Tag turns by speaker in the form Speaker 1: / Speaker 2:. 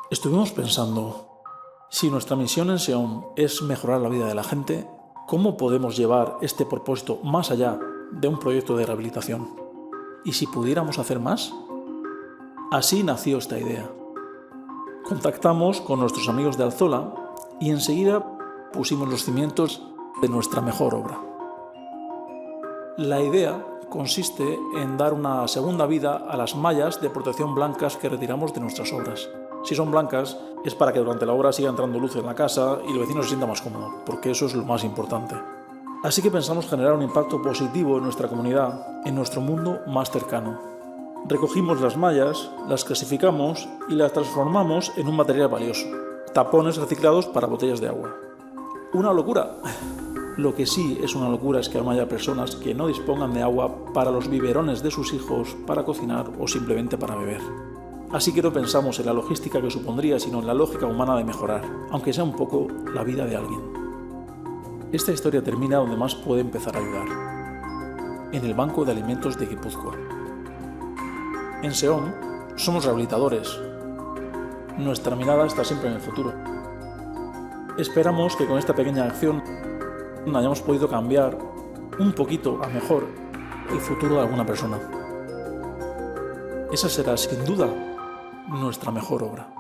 Speaker 1: Estuvimos pensando, si nuestra misión en Seom es mejorar la vida de la gente, ¿cómo podemos llevar este propósito más allá de un proyecto de rehabilitación? ¿Y si pudiéramos hacer más? Así nació esta idea. Contactamos con nuestros amigos de Alzola y enseguida pusimos los cimientos de nuestra mejor obra. La idea consiste en dar una segunda vida a las mallas de protección blancas que retiramos de nuestras obras. Si son blancas, es para que durante la obra siga entrando luz en la casa y el vecino se sienta más cómodo, porque eso es lo más importante. Así que pensamos generar un impacto positivo en nuestra comunidad, en nuestro mundo más cercano. Recogimos las mallas, las clasificamos y las transformamos en un material valioso: tapones reciclados para botellas de agua. ¡Una locura! Lo que sí es una locura es que aún haya personas que no dispongan de agua para los biberones de sus hijos, para cocinar o simplemente para beber. Así que no pensamos en la logística que supondría, sino en la lógica humana de mejorar, aunque sea un poco, la vida de alguien. Esta historia termina donde más puede empezar a ayudar: en el Banco de Alimentos de Guipúzcoa. En Seom somos rehabilitadores. Nuestra mirada está siempre en el futuro. Esperamos que con esta pequeña acción hayamos podido cambiar un poquito a mejor el futuro de alguna persona. Esa será, sin duda, nuestra mejor obra.